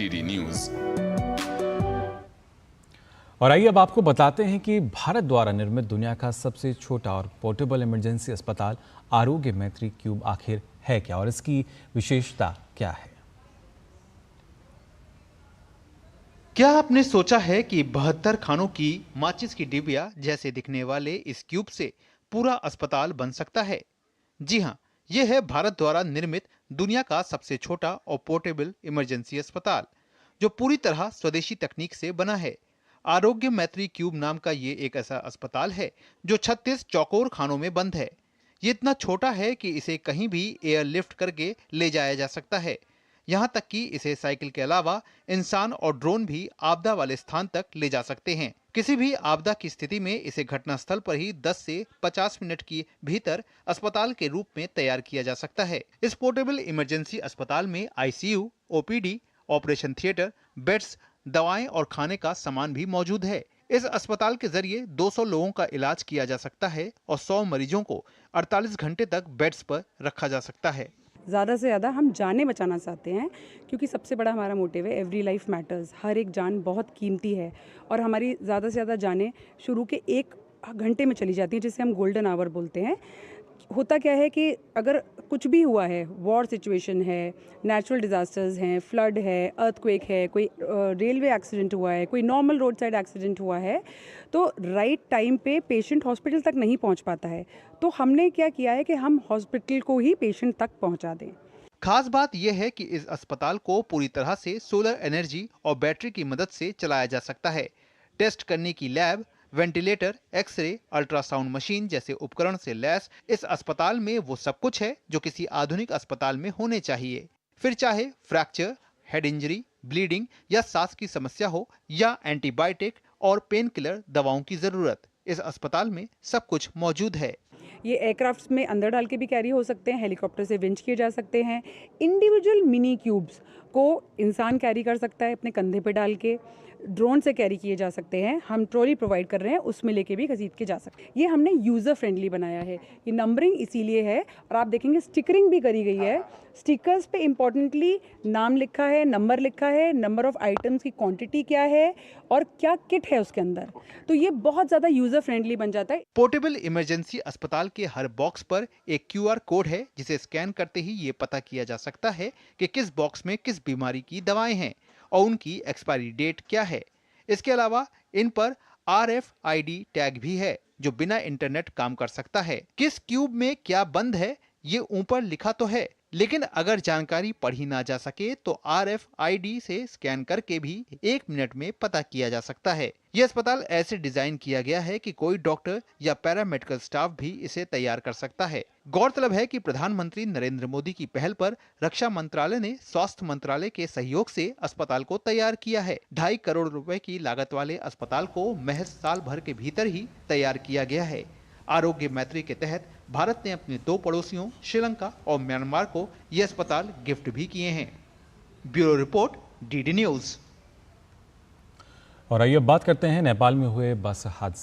DD news. और आइए अब आपको बताते हैं कि भारत द्वारा निर्मित दुनिया का सबसे छोटा और पोर्टेबल इमरजेंसी अस्पताल आरोग्य मैत्री क्यूब आखिर है क्या और इसकी विशेषता क्या है। क्या आपने सोचा है कि 72 खानों की माचिस की डिबिया जैसे दिखने वाले इस क्यूब से पूरा अस्पताल बन सकता है? जी हाँ, यह है भारत द्वारा निर्मित दुनिया का सबसे छोटा और पोर्टेबल इमरजेंसी अस्पताल, जो पूरी तरह स्वदेशी तकनीक से बना है। आरोग्य मैत्री क्यूब नाम का ये एक ऐसा अस्पताल है जो 36 चौकोर खानों में बंद है। ये इतना छोटा है कि इसे कहीं भी एयर लिफ्ट करके ले जाया जा सकता है। यहाँ तक कि इसे साइकिल के अलावा इंसान और ड्रोन भी आपदा वाले स्थान तक ले जा सकते हैं। किसी भी आपदा की स्थिति में इसे घटनास्थल पर ही 10 से 50 मिनट के भीतर अस्पताल के रूप में तैयार किया जा सकता है। इस पोर्टेबल इमरजेंसी अस्पताल में ICU, OPD, operation theatre, beds, दवाएं और खाने का सामान भी मौजूद है। इस अस्पताल के जरिए 200 लोगों का इलाज किया जा सकता है और 100 मरीजों को 48 घंटे तक बेड्स पर रखा जा सकता है। ज़्यादा से ज़्यादा हम जानें बचाना चाहते हैं, क्योंकि सबसे बड़ा हमारा मोटिव है एवरी लाइफ मैटर्स। हर एक जान बहुत कीमती है और हमारी ज़्यादा से ज़्यादा जानें शुरू के 1 घंटे में चली जाती हैं, जिसे हम गोल्डन आवर बोलते हैं। होता क्या है कि अगर कुछ भी हुआ है, वॉर सिचुएशन है, नेचुरल डिज़ास्टर्स हैं, फ्लड है, अर्थक्वेक है, कोई रेलवे एक्सीडेंट हुआ है, कोई नॉर्मल रोड साइड एक्सीडेंट हुआ है, तो राइट टाइम पे पेशेंट हॉस्पिटल तक नहीं पहुंच पाता है। तो हमने क्या किया है कि हम हॉस्पिटल को ही पेशेंट तक पहुंचा दें। खास बात यह है कि इस अस्पताल को पूरी तरह से सोलर एनर्जी और बैटरी की मदद से चलाया जा सकता है। टेस्ट करने की lab, ventilator, x ray, ultrasound machine जैसे उपकरण से लैस इस अस्पताल में वो सब कुछ है जो किसी आधुनिक अस्पताल में होने चाहिए। फिर चाहे फ्रैक्चर, हेड इंजरी, ब्लीडिंग या सांस की समस्या हो या एंटीबायोटिक और पेन किलर दवाओं की जरूरत, इस अस्पताल में सब कुछ मौजूद है। ये एयरक्राफ्ट में अंदर डाल के भी कैरी हो सकते हैं, हेलीकॉप्टर से विंच किए जा सकते हैं। इंडिविजुअल मिनी क्यूब्स को इंसान कैरी कर सकता है अपने कंधे पे डाल के, ड्रोन से कैरी किए जा सकते हैं। हम ट्रॉली प्रोवाइड कर रहे हैं, उसमें लेके भी घसीट के जा सकते हैं। ये हमने यूज़र फ्रेंडली बनाया है। ये नंबरिंग इसीलिए है, और आप देखेंगे स्टिकरिंग भी करी गई है। स्टिकर्स पे इम्पोर्टेंटली नाम लिखा है, नंबर लिखा है, नंबर ऑफ आइटम्स की क्वांटिटी क्या है और क्या किट है उसके अंदर। तो ये बहुत ज़्यादा यूज़र फ्रेंडली बन जाता है। पोर्टेबल इमरजेंसी अस्पताल के हर बॉक्स पर एक क्यूआर कोड है, जिसे स्कैन करते ही ये पता किया जा सकता है कि किस बॉक्स में किस बीमारी की दवाएं हैं और उनकी एक्सपायरी डेट क्या है। इसके अलावा इन पर RFID टैग भी है, जो बिना इंटरनेट काम कर सकता है। किस क्यूब में क्या बंद है ये ऊपर लिखा तो है, लेकिन अगर जानकारी पढ़ी ना जा सके तो RFID से स्कैन करके भी 1 मिनट में पता किया जा सकता है। यह अस्पताल ऐसे डिजाइन किया गया है कि कोई डॉक्टर या पैरामेडिकल स्टाफ भी इसे तैयार कर सकता है। गौरतलब है कि प्रधानमंत्री नरेंद्र मोदी की पहल पर रक्षा मंत्रालय ने स्वास्थ्य मंत्रालय के सहयोग से अस्पताल को तैयार किया है। 2.5 करोड़ रुपए की लागत वाले अस्पताल को महज साल भर के भीतर ही तैयार किया गया है। आरोग्य मैत्री के तहत भारत ने अपने 2 पड़ोसियों श्रीलंका और म्यांमार को यह अस्पताल गिफ्ट भी किए हैं। Bureau report, DD news. और आइए अब बात करते हैं नेपाल में हुए बस हादसे